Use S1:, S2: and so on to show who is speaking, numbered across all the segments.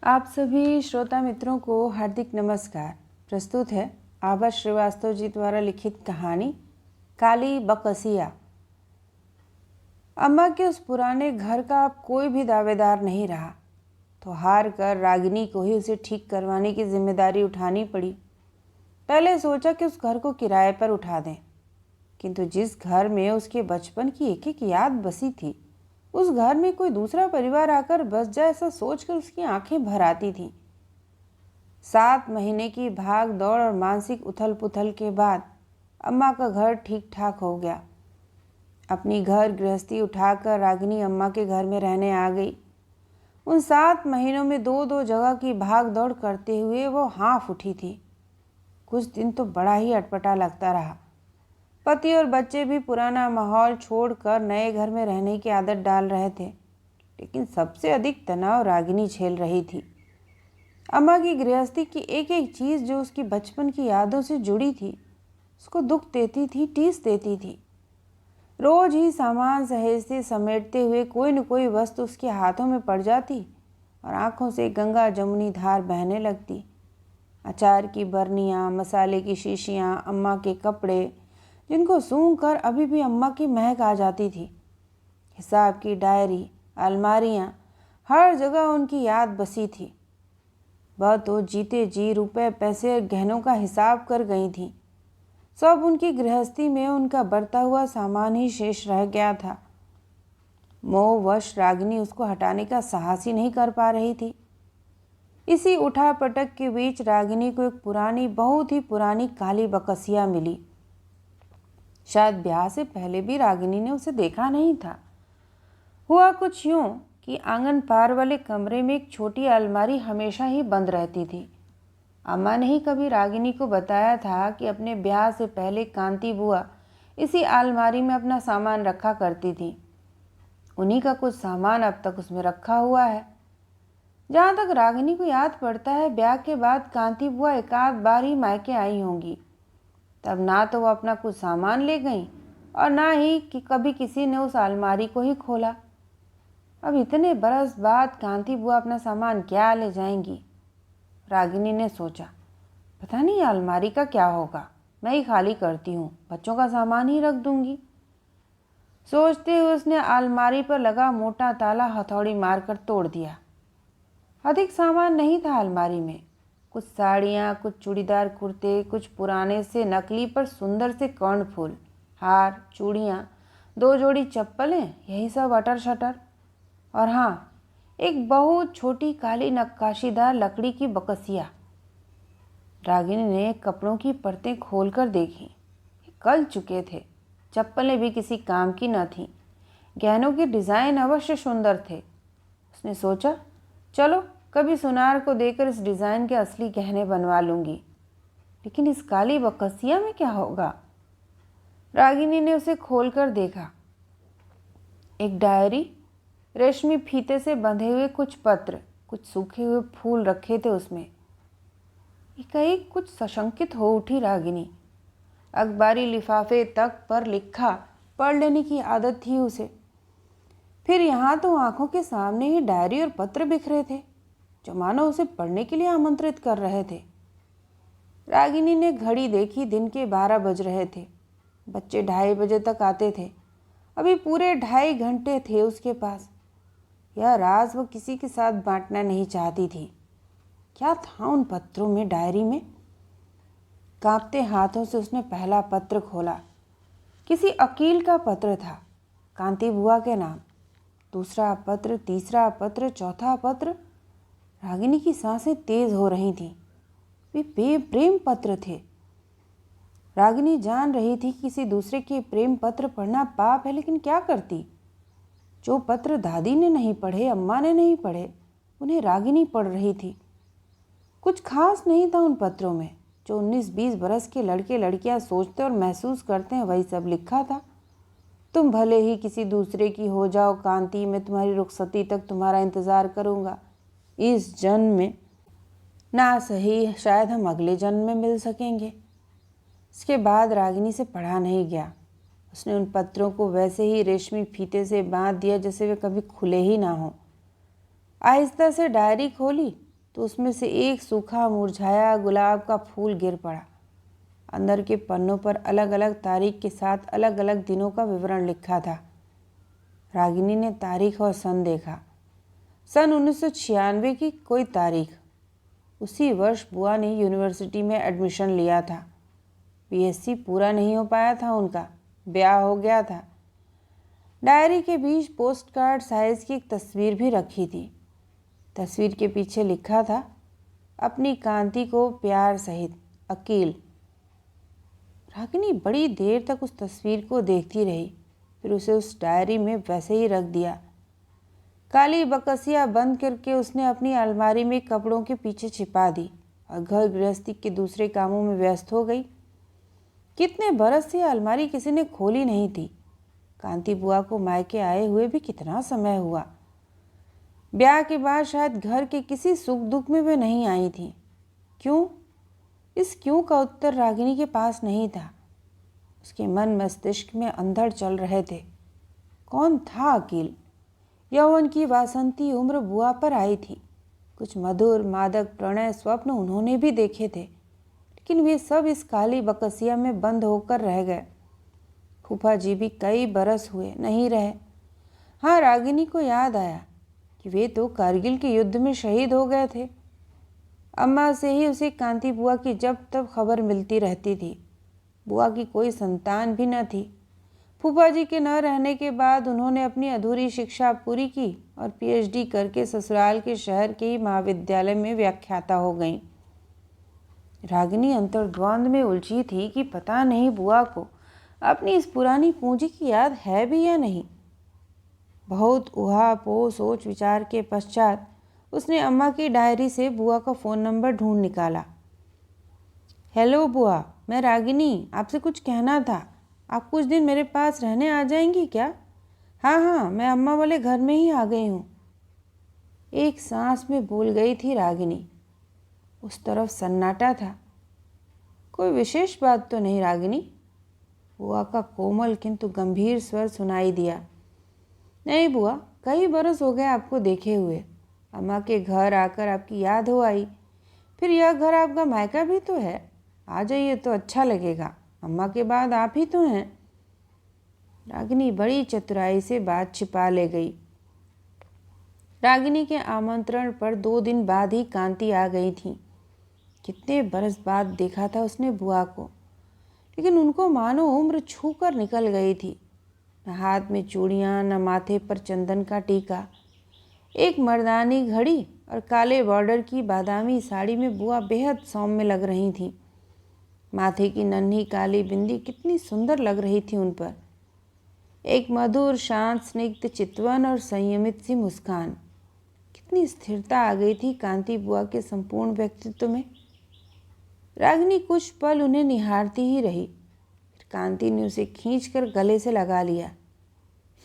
S1: आप सभी श्रोता मित्रों को हार्दिक नमस्कार। प्रस्तुत है आभा श्रीवास्तव जी द्वारा लिखित कहानी काली बकसिया। अम्मा के उस पुराने घर का अब कोई भी दावेदार नहीं रहा, तो हार कर रागिनी को ही उसे ठीक करवाने की जिम्मेदारी उठानी पड़ी। पहले सोचा कि उस घर को किराए पर उठा दें, किंतु जिस घर में उसके बचपन की एक एक याद बसी थी, उस घर में कोई दूसरा परिवार आकर बस जाए, ऐसा सोचकर उसकी आंखें भर आती थीं। 7 महीने की भाग दौड़ और मानसिक उथल पुथल के बाद अम्मा का घर ठीक ठाक हो गया। अपनी घर गृहस्थी उठाकर रागिनी अम्मा के घर में रहने आ गई। उन 7 महीनों में 2-2 जगह की भाग दौड़ करते हुए वो हाँफ उठी थी। कुछ दिन तो बड़ा ही अटपटा लगता रहा। पति और बच्चे भी पुराना माहौल छोड़कर नए घर में रहने की आदत डाल रहे थे, लेकिन सबसे अधिक तनाव रागिनी झेल रही थी। अम्मा की गृहस्थी की एक एक चीज़ जो उसकी बचपन की यादों से जुड़ी थी, उसको दुख देती थी, टीस देती थी। रोज ही सामान सहेजते समेटते हुए कोई न कोई वस्तु उसके हाथों में पड़ जाती और आंखों से गंगा जमुनी धार बहने लगती। अचार की बरनियाँ, मसाले की शीशियाँ, अम्मा के कपड़े जिनको सूंघ कर अभी भी अम्मा की महक आ जाती थी, हिसाब की डायरी, अलमारियाँ, हर जगह उनकी याद बसी थी। वह तो जीते जी रुपए पैसे और गहनों का हिसाब कर गई थी। सब उनकी गृहस्थी में उनका बरता हुआ सामान ही शेष रह गया था। मोहवश रागिनी उसको हटाने का साहस ही नहीं कर पा रही थी। इसी उठापटक के बीच रागिनी को एक पुरानी, बहुत ही पुरानी काली बकसिया मिली। शायद ब्याह से पहले भी रागिनी ने उसे देखा नहीं था। हुआ कुछ यूं कि आंगन पार वाले कमरे में एक छोटी अलमारी हमेशा ही बंद रहती थी। अम्मा ने ही कभी रागिनी को बताया था कि अपने ब्याह से पहले कांति बुआ इसी अलमारी में अपना सामान रखा करती थी। उन्हीं का कुछ सामान अब तक उसमें रखा हुआ है। जहाँ तक रागिनी को याद पड़ता है, ब्याह के बाद कांति बुआ एकाध बार ही मायके आई होंगी। तब ना तो वो अपना कुछ सामान ले गईं और ना ही कि कभी किसी ने उस अलमारी को ही खोला। अब इतने बरस बाद कांति बुआ अपना सामान क्या ले जाएंगी? रागिनी ने सोचा, पता नहीं अलमारी का क्या होगा, मैं ही खाली करती हूँ, बच्चों का सामान ही रख दूंगी। सोचते हुए उसने अलमारी पर लगा मोटा ताला हथौड़ी मारकर तोड़ दिया। अधिक सामान नहीं था अलमारी में। कुछ साड़ियाँ, कुछ चूड़ीदार कुर्ते, कुछ पुराने से नकली पर सुंदर से कर्णफूल, हार, चूड़ियाँ, 2 जोड़ी चप्पलें, यही सब अटर शटर। और हाँ, एक बहुत छोटी काली नक्काशीदार लकड़ी की बकसिया। रागिनी ने कपड़ों की परतें खोलकर देखी। गल चुके थे। चप्पलें भी किसी काम की न थीं। गहनों के डिज़ाइन अवश्य सुंदर थे। उसने सोचा, चलो कभी सुनार को देकर इस डिज़ाइन के असली गहने बनवा लूँगी। लेकिन इस काली बकसिया में क्या होगा? रागिनी ने उसे खोलकर देखा। एक डायरी, रेशमी फीते से बंधे हुए कुछ पत्र, कुछ सूखे हुए फूल रखे थे उसमें। एकाएक कुछ सशंकित हो उठी रागिनी। अखबारी लिफाफे तक पर लिखा पढ़ लेने की आदत थी उसे। फिर यहाँ तो आंखों के सामने ही डायरी और पत्र बिखरे थे, जो मानो उसे पढ़ने के लिए आमंत्रित कर रहे थे। रागिनी ने घड़ी देखी, दिन के 12 बज रहे थे। बच्चे 2:30 बजे तक आते थे। अभी पूरे 2.5 घंटे थे उसके पास। यह राज वो किसी के साथ बांटना नहीं चाहती थी। क्या था उन पत्रों में, डायरी में? कांपते हाथों से उसने पहला पत्र खोला। किसी अकील का पत्र था, कांति बुआ के नाम। दूसरा पत्र, तीसरा पत्र, चौथा पत्र। रागिनी की सांसें तेज हो रही थीं। वे प्रेम पत्र थे। रागिनी जान रही थी किसी दूसरे के प्रेम पत्र पढ़ना पाप है, लेकिन क्या करती? जो पत्र दादी ने नहीं पढ़े, अम्मा ने नहीं पढ़े, उन्हें रागिनी पढ़ रही थी। कुछ खास नहीं था उन पत्रों में। जो 19-20 बरस के लड़के लड़कियां सोचते और महसूस करते हैं, वही सब लिखा था। तुम भले ही किसी दूसरे की हो जाओ कांति, मैं तुम्हारी रुखसती तक तुम्हारा इंतज़ार करूँगा। इस जन्म में ना सही, शायद हम अगले जन्म में मिल सकेंगे। इसके बाद रागिनी से पढ़ा नहीं गया। उसने उन पत्रों को वैसे ही रेशमी फीते से बांध दिया जैसे वे कभी खुले ही ना हों। आहिस्ता से डायरी खोली तो उसमें से एक सूखा मुरझाया गुलाब का फूल गिर पड़ा। अंदर के पन्नों पर अलग अलग तारीख के साथ अलग अलग दिनों का विवरण लिखा था। रागिनी ने तारीख और सन देखा। सन 1996 की कोई तारीख। उसी वर्ष बुआ ने यूनिवर्सिटी में एडमिशन लिया था। बीएससी पूरा नहीं हो पाया था उनका, ब्याह हो गया था। डायरी के बीच पोस्ट कार्ड साइज की एक तस्वीर भी रखी थी। तस्वीर के पीछे लिखा था, अपनी कांति को प्यार सहित, अकील। रागिनी बड़ी देर तक उस तस्वीर को देखती रही, फिर उसे उस डायरी में वैसे ही रख दिया। काली बकसिया बंद करके उसने अपनी अलमारी में कपड़ों के पीछे छिपा दी और घर गृहस्थी के दूसरे कामों में व्यस्त हो गई। कितने बरस से अलमारी किसी ने खोली नहीं थी। कांति बुआ को मायके आए हुए भी कितना समय हुआ। ब्याह के बाद शायद घर के किसी सुख दुख में वे नहीं आई थी। क्यों? इस क्यों का उत्तर रागिनी के पास नहीं था। उसके मन मस्तिष्क में अंधड़ चल रहे थे। कौन था अकील? यौवन की वासंती उम्र बुआ पर आई थी। कुछ मधुर मादक प्रणय स्वप्न उन्होंने भी देखे थे, लेकिन वे सब इस काली बकसिया में बंद होकर रह गए। फूफा जी भी कई बरस हुए नहीं रहे। हाँ, रागिनी को याद आया कि वे तो कारगिल के युद्ध में शहीद हो गए थे। अम्मा से ही उसे कांति बुआ की जब तब खबर मिलती रहती थी। बुआ की कोई संतान भी न थी। फूफा जी के न रहने के बाद उन्होंने अपनी अधूरी शिक्षा पूरी की और पीएचडी करके ससुराल के शहर के ही महाविद्यालय में व्याख्याता हो गईं। रागिनी अंतर्द्वंद में उलझी थी कि पता नहीं बुआ को अपनी इस पुरानी पूंजी की याद है भी या नहीं। बहुत उहापोह सोच विचार के पश्चात उसने अम्मा की डायरी से बुआ का फ़ोन नंबर ढूंढ निकाला। हेलो बुआ, मैं रागिनी, आपसे कुछ कहना था। आप कुछ दिन मेरे पास रहने आ जाएंगी क्या? हाँ हाँ, मैं अम्मा वाले घर में ही आ गई हूँ, एक सांस में बोल गई थी रागिनी। उस तरफ सन्नाटा था। कोई विशेष बात तो नहीं रागिनी? बुआ का कोमल किंतु गंभीर स्वर सुनाई दिया। नहीं बुआ, कई बरस हो गए आपको देखे हुए। अम्मा के घर आकर आपकी याद हो आई। फिर यह घर आपका मायका भी तो है। आ जाइए तो अच्छा लगेगा। अम्मा के बाद आप ही तो हैं। रागिनी बड़ी चतुराई से बात छिपा ले गई। रागिनी के आमंत्रण पर 2 दिन बाद ही कांति आ गई थी। कितने बरस बाद देखा था उसने बुआ को, लेकिन उनको मानो उम्र छू कर निकल गई थी। न हाथ में चूड़ियाँ, न माथे पर चंदन का टीका। एक मर्दानी घड़ी और काले बॉर्डर की बादामी साड़ी में बुआ बेहद सौम्य लग रही थीं। माथे की नन्ही काली बिंदी कितनी सुंदर लग रही थी उन पर। एक मधुर शांत स्निग्ध चितवन और संयमित सी मुस्कान। कितनी स्थिरता आ गई थी कांति बुआ के संपूर्ण व्यक्तित्व में। रागिनी कुछ पल उन्हें निहारती ही रही। फिर कांति ने उसे खींचकर गले से लगा लिया।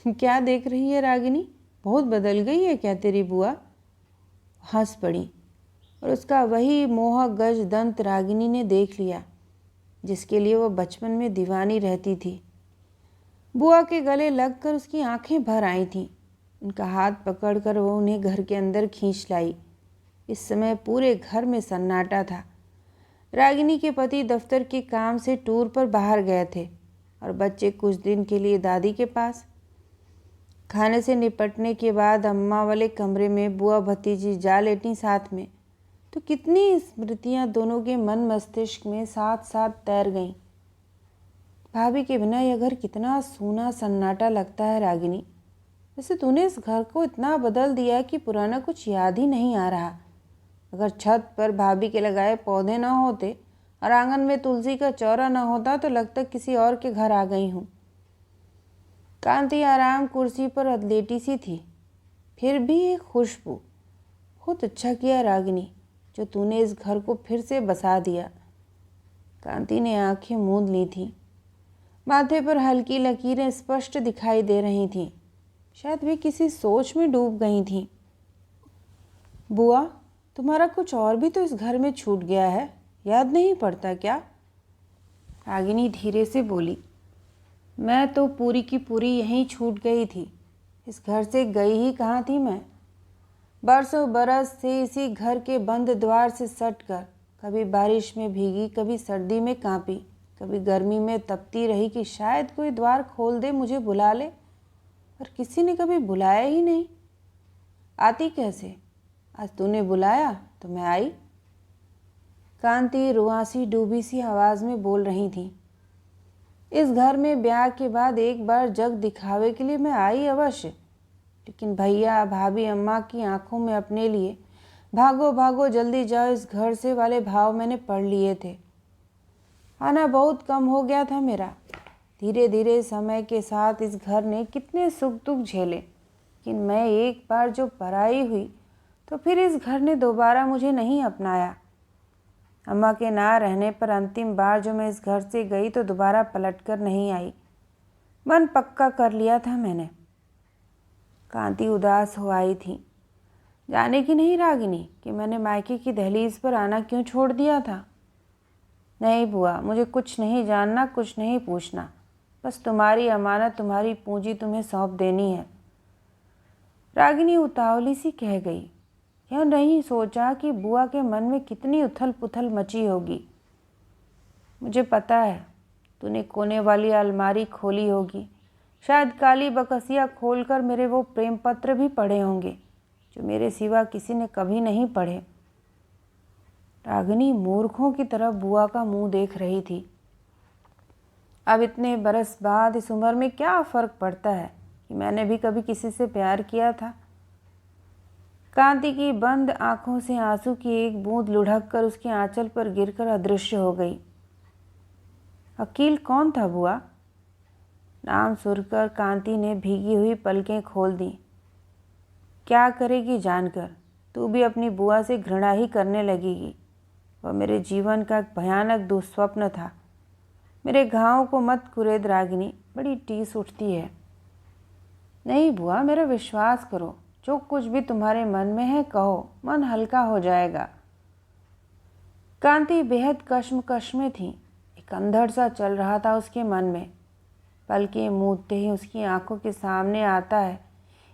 S1: क्या देख रही है रागिनी? बहुत बदल गई है क्या तेरी बुआ? हंस पड़ी और उसका वही मोहक गज दंत रागिनी ने देख लिया जिसके लिए वह बचपन में दीवानी रहती थी। बुआ के गले लगकर उसकी आंखें भर आई थीं। उनका हाथ पकड़कर वो उन्हें घर के अंदर खींच लाई। इस समय पूरे घर में सन्नाटा था। रागिनी के पति दफ्तर के काम से टूर पर बाहर गए थे और बच्चे कुछ दिन के लिए दादी के पास। खाने से निपटने के बाद अम्मा वाले कमरे में बुआ भतीजी जा लेटी साथ में, तो कितनी स्मृतियां दोनों के मन मस्तिष्क में साथ साथ तैर गईं। भाभी के बिना यह घर कितना सूना सन्नाटा लगता है रागिनी। वैसे तूने इस घर को इतना बदल दिया कि पुराना कुछ याद ही नहीं आ रहा। अगर छत पर भाभी के लगाए पौधे न होते और आंगन में तुलसी का चौरा न होता तो लगता किसी और के घर आ गई हूँ। कांति आराम कुर्सी पर लेटी सी थी। फिर भी एक खुशबू। बहुत अच्छा किया रागिनी जो तूने इस घर को फिर से बसा दिया। कांति ने आंखें मूंद ली थीं। माथे पर हल्की लकीरें स्पष्ट दिखाई दे रही थीं। शायद वे किसी सोच में डूब गई थीं। बुआ, तुम्हारा कुछ और भी तो इस घर में छूट गया है, याद नहीं पड़ता क्या? रागिनी धीरे से बोली। मैं तो पूरी की पूरी यहीं छूट गई थी। इस घर से गई ही कहाँ थी मैं? बरसों बरस से इसी घर के बंद द्वार से सटकर कभी बारिश में भीगी, कभी सर्दी में कांपी, कभी गर्मी में तपती रही कि शायद कोई द्वार खोल दे, मुझे बुला ले। पर किसी ने कभी बुलाया ही नहीं। आती कैसे? आज तूने बुलाया तो मैं आई। कांति रुआसी डूबी सी आवाज़ में बोल रही थी। इस घर में ब्याह के बाद एक बार जग दिखावे के लिए मैं आई अवश्य, लेकिन भैया भाभी अम्मा की आंखों में अपने लिए भागो भागो जल्दी जाओ इस घर से वाले भाव मैंने पढ़ लिए थे। आना बहुत कम हो गया था मेरा। धीरे धीरे समय के साथ इस घर ने कितने सुख दुख झेले, लेकिन मैं एक बार जो पराई हुई तो फिर इस घर ने दोबारा मुझे नहीं अपनाया। अम्मा के ना रहने पर अंतिम बार जो मैं इस घर से गई तो दोबारा पलट कर नहीं आई। मन पक्का कर लिया था मैंने। कांति उदास हो आई थी। जाने की नहीं रागिनी कि मैंने मायके की दहलीज पर आना क्यों छोड़ दिया था? नहीं बुआ, मुझे कुछ नहीं जानना, कुछ नहीं पूछना। बस तुम्हारी अमानत, तुम्हारी पूंजी तुम्हें सौंप देनी है। रागिनी उतावली सी कह गई। यह नहीं सोचा कि बुआ के मन में कितनी उथल पुथल मची होगी। मुझे पता है तूने कोने वाली अलमारी खोली होगी, शायद काली बकसिया खोलकर मेरे वो प्रेम पत्र भी पढ़े होंगे जो मेरे सिवा किसी ने कभी नहीं पढ़े। रागिनी मूर्खों की तरफ बुआ का मुंह देख रही थी। अब इतने बरस बाद इस उम्र में क्या फ़र्क पड़ता है कि मैंने भी कभी किसी से प्यार किया था। कांति की बंद आंखों से आंसू की एक बूंद लुढ़क कर उसके आंचल पर गिरकर अदृश्य हो गई। अकील कौन था बुआ? नाम सुनकर कांति ने भीगी हुई पलकें खोल दी। क्या करेगी जानकर? तू भी अपनी बुआ से घृणा ही करने लगेगी। वह मेरे जीवन का एक भयानक दुस्वप्न था। मेरे घावों को मत कुरेद रागिनी, बड़ी टीस उठती है। नहीं बुआ, मेरा विश्वास करो, जो कुछ भी तुम्हारे मन में है कहो, मन हल्का हो जाएगा। कांति बेहद कश्मकश में थी। एक अंधड़ सा चल रहा था उसके मन में। पलकें मूंदते ही उसकी आंखों के सामने आता है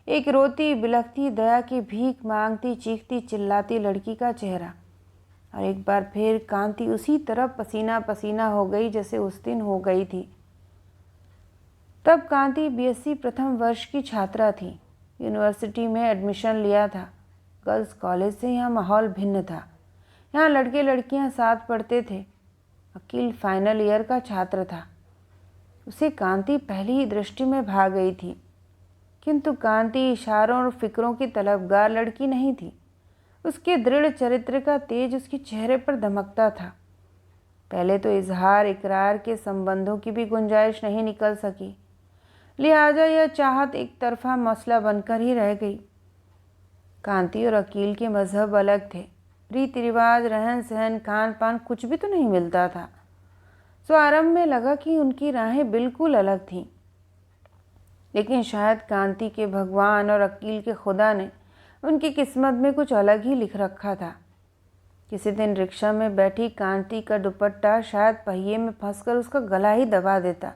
S1: एक रोती बिलखती, दया की भीख मांगती, चीखती चिल्लाती लड़की का चेहरा। और एक बार फिर कांति उसी तरह पसीना पसीना हो गई जैसे उस दिन हो गई थी। तब कांति बीएससी प्रथम वर्ष की छात्रा थी। यूनिवर्सिटी में एडमिशन लिया था। गर्ल्स कॉलेज से यहाँ माहौल भिन्न था। यहाँ लड़के लड़कियाँ साथ पढ़ते थे। अकील फाइनल ईयर का छात्र था। उसे कांति पहली ही दृष्टि में भा गई थी, किंतु कांति इशारों और फिक्रों की तलबगार लड़की नहीं थी। उसके दृढ़ चरित्र का तेज उसके चेहरे पर दमकता था। पहले तो इजहार इकरार के संबंधों की भी गुंजाइश नहीं निकल सकी, लिहाजा यह चाहत एक तरफा मसला बनकर ही रह गई। कांति और अकील के मजहब अलग थे। रीति रिवाज, रहन सहन, खान पान कुछ भी तो नहीं मिलता था। सो आरंभ में लगा कि उनकी राहें बिल्कुल अलग थीं। लेकिन शायद कांति के भगवान और अकील के खुदा ने उनकी किस्मत में कुछ अलग ही लिख रखा था। किसी दिन रिक्शा में बैठी कांति का दुपट्टा शायद पहिए में फंसकर उसका गला ही दबा देता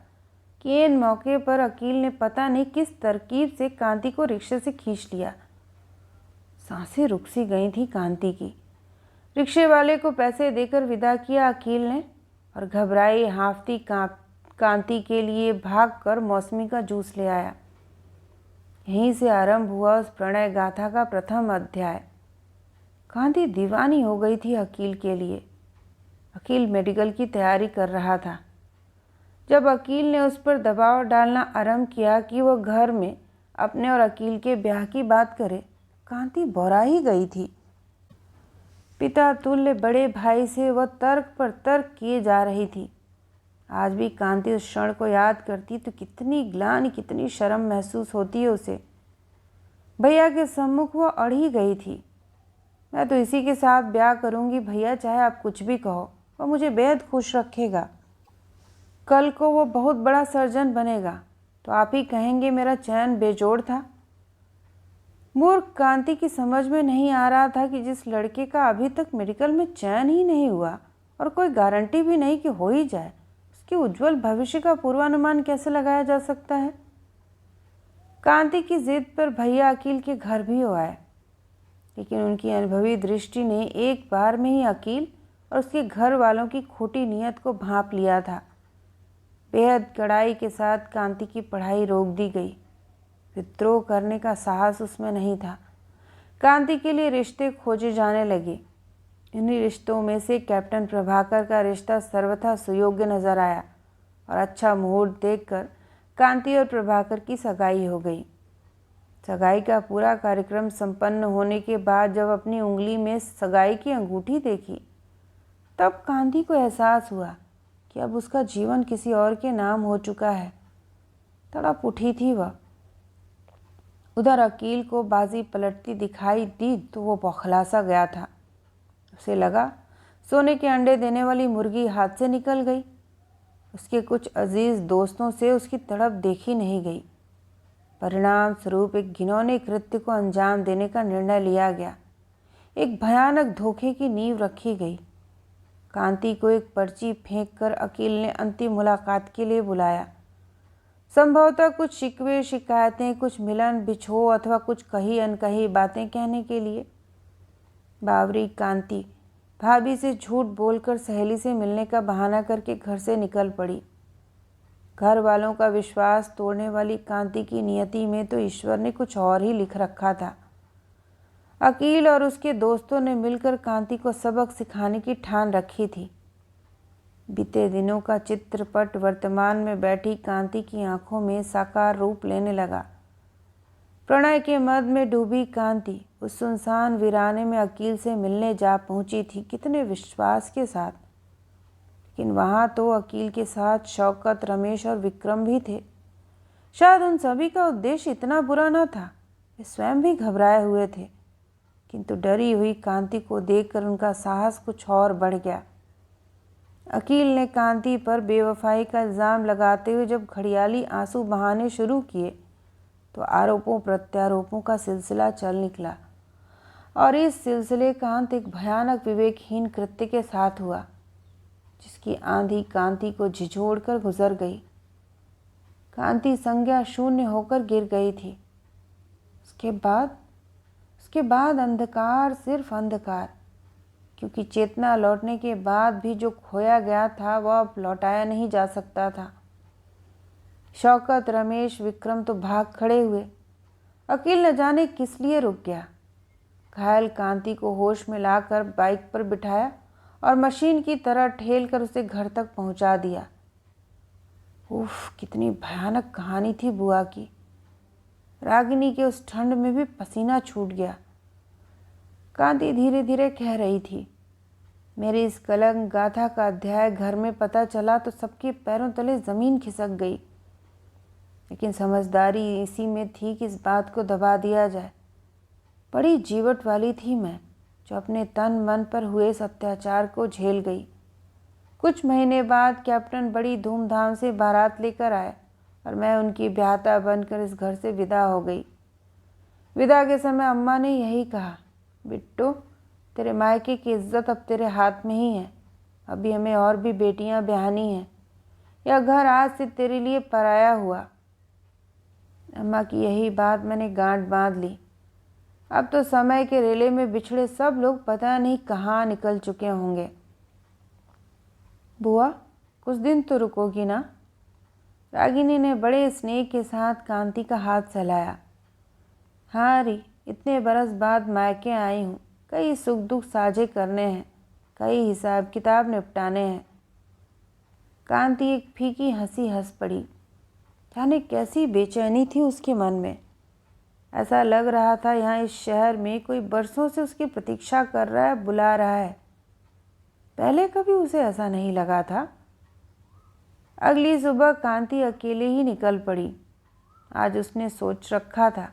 S1: कि इन मौके पर अकील ने पता नहीं किस तरकीब से कांति को रिक्शे से खींच लिया। सांसें रुक सी गई थी कांति की। रिक्शे वाले को पैसे देकर विदा किया अकील ने और घबराई हांफती कांति के लिए भागकर मौसमी का जूस ले आया। यहीं से आरंभ हुआ उस प्रणय गाथा का प्रथम अध्याय। कांति दीवानी हो गई थी अकील के लिए। अकील मेडिकल की तैयारी कर रहा था। जब अकील ने उस पर दबाव डालना आरंभ किया कि वह घर में अपने और अकील के ब्याह की बात करे, कांति बौरा ही गई थी। पिता तुल्य बड़े भाई से वह तर्क पर तर्क किए जा रही थी। आज भी कांति उस क्षण को याद करती तो कितनी ग्लानि, कितनी शर्म महसूस होती है उसे। भैया के सम्मुख वो अड़ ही गई थी। मैं तो इसी के साथ ब्याह करूंगी भैया, चाहे आप कुछ भी कहो। वह मुझे बेहद खुश रखेगा। कल को वो बहुत बड़ा सर्जन बनेगा तो आप ही कहेंगे मेरा चयन बेजोड़ था। मूर्ख कांति की समझ में नहीं आ रहा था कि जिस लड़के का अभी तक मेडिकल में चयन ही नहीं हुआ और कोई गारंटी भी नहीं कि हो ही जाए, उसके उज्जवल भविष्य का पूर्वानुमान कैसे लगाया जा सकता है। कांति की जिद पर भैया अकील के घर भी हो आए। लेकिन उनकी अनुभवी दृष्टि ने एक बार में ही अकील और उसके घर वालों की खोटी नीयत को भांप लिया था। बेहद कड़ाई के साथ कांति की पढ़ाई रोक दी गई। विद्रोह करने का साहस उसमें नहीं था। कांति के लिए रिश्ते खोजे जाने लगे। इन्हीं रिश्तों में से कैप्टन प्रभाकर का रिश्ता सर्वथा सुयोग्य नजर आया और अच्छा मुहूर्त देखकर कांति और प्रभाकर की सगाई हो गई। सगाई का पूरा कार्यक्रम संपन्न होने के बाद जब अपनी उंगली में सगाई की अंगूठी देखी, तब कांति को एहसास हुआ कि अब उसका जीवन किसी और के नाम हो चुका है। तड़प उठी थी वह। उधर अकील को बाजी पलटती दिखाई दी तो वो बौखला सा गया था। उसे लगा सोने के अंडे देने वाली मुर्गी हाथ से निकल गई। उसके कुछ अजीज दोस्तों से उसकी तड़प देखी नहीं गई। परिणाम स्वरूप एक घिनौने कृत्य को अंजाम देने का निर्णय लिया गया। एक भयानक धोखे की नींव रखी गई। कांति को एक पर्ची फेंककर अकील ने अंतिम मुलाकात के लिए बुलाया। संभवतः कुछ शिकवे शिकायतें, कुछ मिलन बिछोह अथवा कुछ कही अनकही बातें कहने के लिए। बावरी कांति भाभी से झूठ बोलकर सहेली से मिलने का बहाना करके घर से निकल पड़ी। घर वालों का विश्वास तोड़ने वाली कांति की नियति में तो ईश्वर ने कुछ और ही लिख रखा था। अकील और उसके दोस्तों ने मिलकर कांति को सबक सिखाने की ठान रखी थी। बीते दिनों का चित्रपट वर्तमान में बैठी कांति की आंखों में साकार रूप लेने लगा। प्रणय के मद में डूबी कांति उस सुनसान वीराने में अकील से मिलने जा पहुंची थी, कितने विश्वास के साथ। लेकिन वहां तो अकील के साथ शौकत, रमेश और विक्रम भी थे। शायद उन सभी का उद्देश्य इतना बुरा न था। वे स्वयं भी घबराए हुए थे, किंतु डरी हुई कांति को देखकर उनका साहस कुछ और बढ़ गया। अकील ने कांति पर बेवफाई का इल्ज़ाम लगाते हुए जब घड़ियाली आंसू बहाने शुरू किए तो आरोपों प्रत्यारोपों का सिलसिला चल निकला और इस सिलसिले का अंत एक भयानक विवेकहीन कृत्य के साथ हुआ, जिसकी आंधी कांति को झिझोड़कर गुजर गई। कांति संज्ञा शून्य होकर गिर गई थी। उसके बाद अंधकार, सिर्फ अंधकार, क्योंकि चेतना लौटने के बाद भी जो खोया गया था वह अब लौटाया नहीं जा सकता था। शौकत, रमेश, विक्रम तो भाग खड़े हुए। अकील न जाने किस लिए रुक गया। घायल कांति को होश में लाकर बाइक पर बिठाया और मशीन की तरह ठेल कर उसे घर तक पहुंचा दिया। उफ, कितनी भयानक कहानी थी बुआ की। रागिनी के उस ठंड में भी पसीना छूट गया। कांति धीरे धीरे कह रही थी, मेरी इस कलंक गाथा का अध्याय घर में पता चला तो सबके पैरों तले जमीन खिसक गई। लेकिन समझदारी इसी में थी कि इस बात को दबा दिया जाए। बड़ी जीवट वाली थी मैं, जो अपने तन मन पर हुए इस अत्याचार को झेल गई। कुछ महीने बाद कैप्टन बड़ी धूमधाम से बारात लेकर आए और मैं उनकी ब्याहता बनकर इस घर से विदा हो गई। विदा के समय अम्मा ने यही कहा, बिट्टू, तेरे मायके की इज्जत अब तेरे हाथ में ही है। अभी हमें और भी बेटियां ब्याहनी हैं। यह घर आज से तेरे लिए पराया हुआ। अम्मा की यही बात मैंने गांठ बांध ली। अब तो समय के रेले में बिछड़े सब लोग पता नहीं कहाँ निकल चुके होंगे। बुआ, कुछ दिन तो रुकोगी ना? रागिनी ने बड़े स्नेह के साथ कांति का हाथ सहलाया। हाँ री, इतने बरस बाद मायके आई हूँ। कई सुख दुख साझे करने हैं, कई हिसाब किताब निपटाने हैं। कांति एक फीकी हंसी हंस पड़ी। जाने कैसी बेचैनी थी उसके मन में। ऐसा लग रहा था यहाँ इस शहर में कोई बरसों से उसकी प्रतीक्षा कर रहा है, बुला रहा है। पहले कभी उसे ऐसा नहीं लगा था। अगली सुबह कांति अकेले ही निकल पड़ी। आज उसने सोच रखा था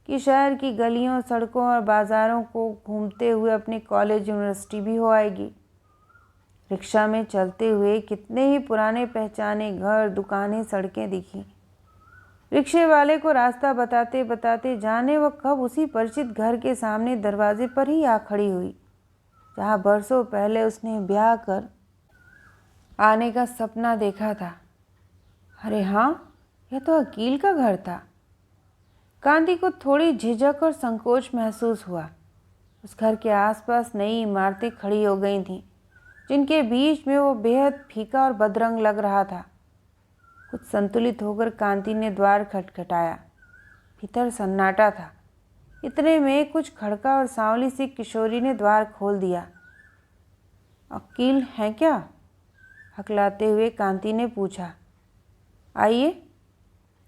S1: कि शहर की गलियों, सड़कों और बाज़ारों को घूमते हुए अपने कॉलेज, यूनिवर्सिटी भी हो आएगी। रिक्शा में चलते हुए कितने ही पुराने पहचाने घर, दुकानें, सड़कें दिखी। रिक्शे वाले को रास्ता बताते बताते जाने वो कब उसी परिचित घर के सामने दरवाजे पर ही आ खड़ी हुई, जहाँ बरसों पहले उसने ब्याह कर आने का सपना देखा था। अरे हाँ, यह तो अकील का घर था। कांति को थोड़ी झिझक और संकोच महसूस हुआ। उस घर के आसपास नई इमारतें खड़ी हो गई थीं, जिनके बीच में वो बेहद फीका और बदरंग लग रहा था। कुछ संतुलित होकर कांति ने द्वार खटखटाया। भीतर सन्नाटा था। इतने में कुछ खड़का और सांवली सी किशोरी ने द्वार खोल दिया। अकील हैं क्या? हकलाते हुए कांति ने पूछा। आइए।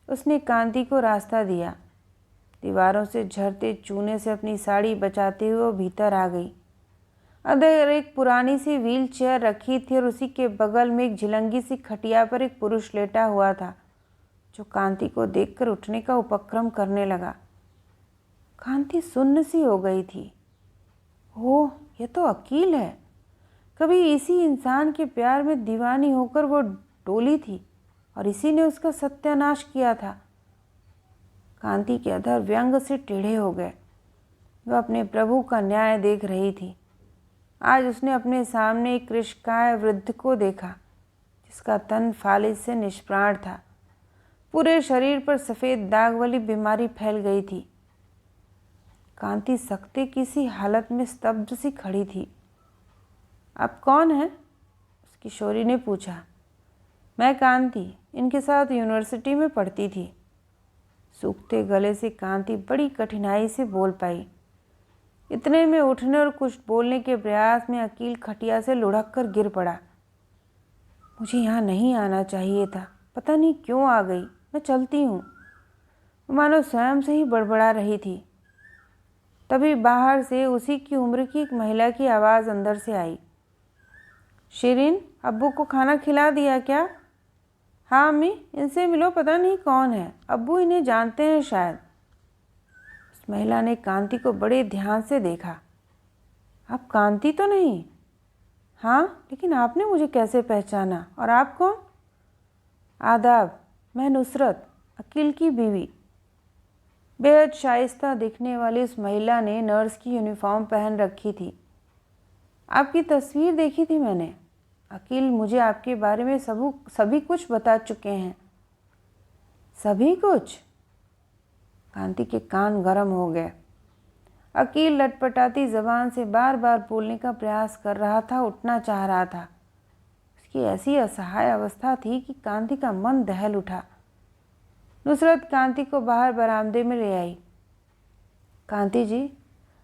S1: उसने कांति को रास्ता दिया। दीवारों से झरते चूने से अपनी साड़ी बचाते हुए वो भीतर आ गई। अंदर एक पुरानी सी व्हील चेयर रखी थी और उसी के बगल में एक झिलंगी सी खटिया पर एक पुरुष लेटा हुआ था, जो कांति को देखकर उठने का उपक्रम करने लगा। कांति सुन्न सी हो गई थी। ओह, यह तो अकील है। कभी इसी इंसान के प्यार में दीवानी होकर वो डोली थी और इसी ने उसका सत्यानाश किया था। कांति के अधर व्यंग से टेढ़े हो गए। वह अपने प्रभु का न्याय देख रही थी। आज उसने अपने सामने एक कृशकाय वृद्ध को देखा, जिसका तन फालिज से निष्प्राण था। पूरे शरीर पर सफ़ेद दाग वाली बीमारी फैल गई थी। कांति सकते किसी हालत में स्तब्ध सी खड़ी थी। आप कौन हैं? उस किशोरी ने पूछा। मैं कांति, इनके साथ यूनिवर्सिटी में पढ़ती थी। सूखते गले से कांति बड़ी कठिनाई से बोल पाई। इतने में उठने और कुछ बोलने के प्रयास में अकील खटिया से लुढ़क कर गिर पड़ा। मुझे यहाँ नहीं आना चाहिए था, पता नहीं क्यों आ गई, मैं चलती हूँ। मानो स्वयं से ही बड़बड़ा रही थी। तभी बाहर से उसी की उम्र की एक महिला की आवाज़ अंदर से आई। शिरीन, अब्बू को खाना खिला दिया क्या? हाँ अम्मी, इनसे मिलो, पता नहीं कौन है, अब्बू इन्हें जानते हैं शायद। उस महिला ने कांति को बड़े ध्यान से देखा। आप कांति तो नहीं? हाँ, लेकिन आपने मुझे कैसे पहचाना? और आप कौन? आदाब, मैं नुसरत, अकील की बीवी। बेहद शाइस्ता दिखने वाली उस महिला ने नर्स की यूनिफॉर्म पहन रखी थी। आपकी तस्वीर देखी थी मैंने। अकील मुझे आपके बारे में सभी कुछ बता चुके हैं। सभी कुछ? कांति के कान गर्म हो गए। अकील लटपटाती जबान से बार बार बोलने का प्रयास कर रहा था, उठना चाह रहा था। उसकी ऐसी असहाय अवस्था थी कि कांति का मन दहल उठा। नुसरत कांति को बाहर बरामदे में ले आई। कांति जी,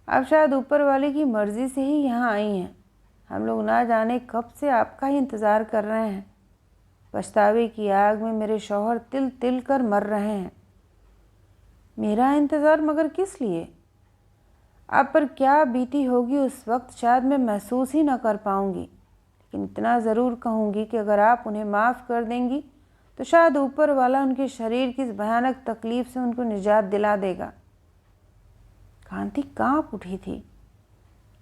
S1: आप शायद ऊपर वाले की मर्जी से ही यहाँ आई हैं। हम लोग ना जाने कब से आपका ही इंतज़ार कर रहे हैं। पछतावे की आग में मेरे शौहर तिल तिल कर मर रहे हैं। मेरा इंतज़ार मगर किस लिए? आप पर क्या बीती होगी उस वक्त शायद मैं महसूस ही ना कर पाऊंगी, लेकिन इतना ज़रूर कहूँगी कि अगर आप उन्हें माफ़ कर देंगी तो शायद ऊपर वाला उनके शरीर की इस भयानक तकलीफ़ से उनको निजात दिला देगा। कांति काँप उठी थी।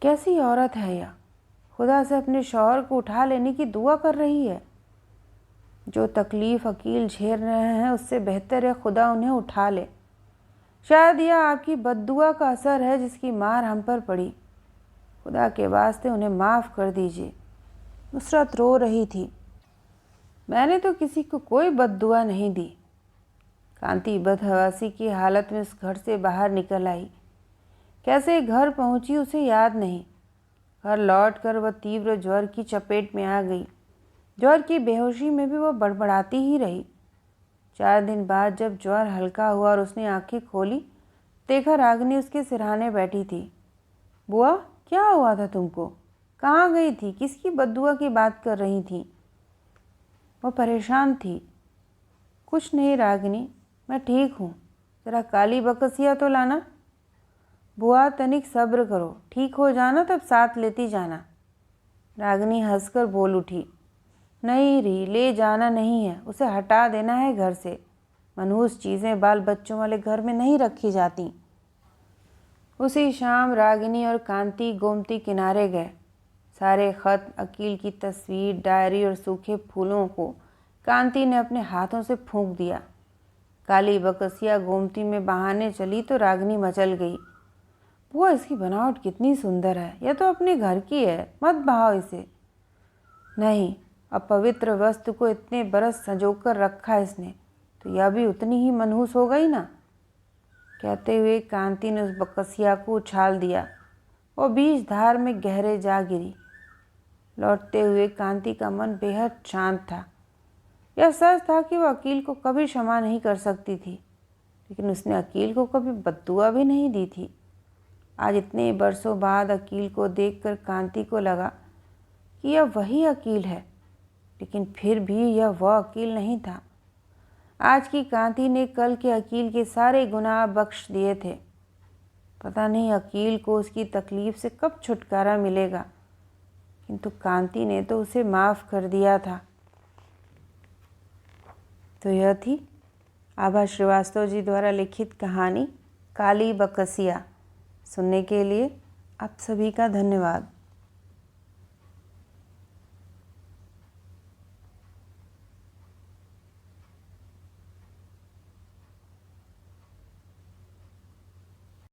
S1: कैसी औरत है यह? खुदा से अपने शौहर को उठा लेने की दुआ कर रही है। जो तकलीफ़ अकील झेल रहे हैं उससे बेहतर है खुदा उन्हें उठा ले। शायद यह आपकी बद्दुआ का असर है जिसकी मार हम पर पड़ी। खुदा के वास्ते उन्हें माफ़ कर दीजिए। नुसरत रो रही थी। मैंने तो किसी को कोई बद्दुआ नहीं दी। कांति बदहवासी की हालत में उस घर से बाहर निकल आई। कैसे घर पहुंची उसे याद नहीं। घर लौटकर वह तीव्र ज्वर की चपेट में आ गई। ज्वर की बेहोशी में भी वह बड़बड़ाती ही रही। 4 दिन बाद जब ज्वर हल्का हुआ और उसने आंखें खोली, देखा रागिनी उसके सिरहाने बैठी थी। बुआ, क्या हुआ था तुमको? कहाँ गई थी? किसकी बद्दुआ की बात कर रही थी? वह परेशान थी। कुछ नहीं रागिनी, मैं ठीक हूँ। ज़रा काली बकसिया तो लाना। बुआ, तनिक सब्र करो, ठीक हो जाना तब साथ लेती जाना। रागिनी हंसकर बोल उठी। नहीं री, ले जाना नहीं है, उसे हटा देना है घर से। मनहूस चीज़ें बाल बच्चों वाले घर में नहीं रखी जाती। उसी शाम रागिनी और कांति गोमती किनारे गए। सारे खत, अकील की तस्वीर, डायरी और सूखे फूलों को कांति ने अपने हाथों से फूंक दिया। काली बकसिया गोमती में बहाने चली तो रागिनी मचल गई। बुआ, इसकी बनावट कितनी सुंदर है, यह तो अपने घर की है, मत बहाओ इसे। नहीं, अपवित्र वस्तु को इतने बरस संजोकर रखा इसने, तो यह भी उतनी ही मनहूस हो गई ना। कहते हुए कांति ने उस बकसिया को उछाल दिया वो बीज धार में गहरे जा गिरी। लौटते हुए कांति का मन बेहद शांत था। यह सच था कि वह अकील को कभी क्षमा नहीं कर सकती थी, लेकिन उसने अकील को कभी बद्दुआ भी नहीं दी थी। आज इतने बरसों बाद अकील को देखकर कांति को लगा कि यह वही अकील है, लेकिन फिर भी यह वह अकील नहीं था। आज की कांति ने कल के अकील के सारे गुनाह बख्श दिए थे। पता नहीं अकील को उसकी तकलीफ से कब छुटकारा मिलेगा, किंतु कांति ने तो उसे माफ़ कर दिया था। तो यह थी आभा श्रीवास्तव जी द्वारा लिखित कहानी काली बकसिया। सुनने के लिए आप सभी का धन्यवाद।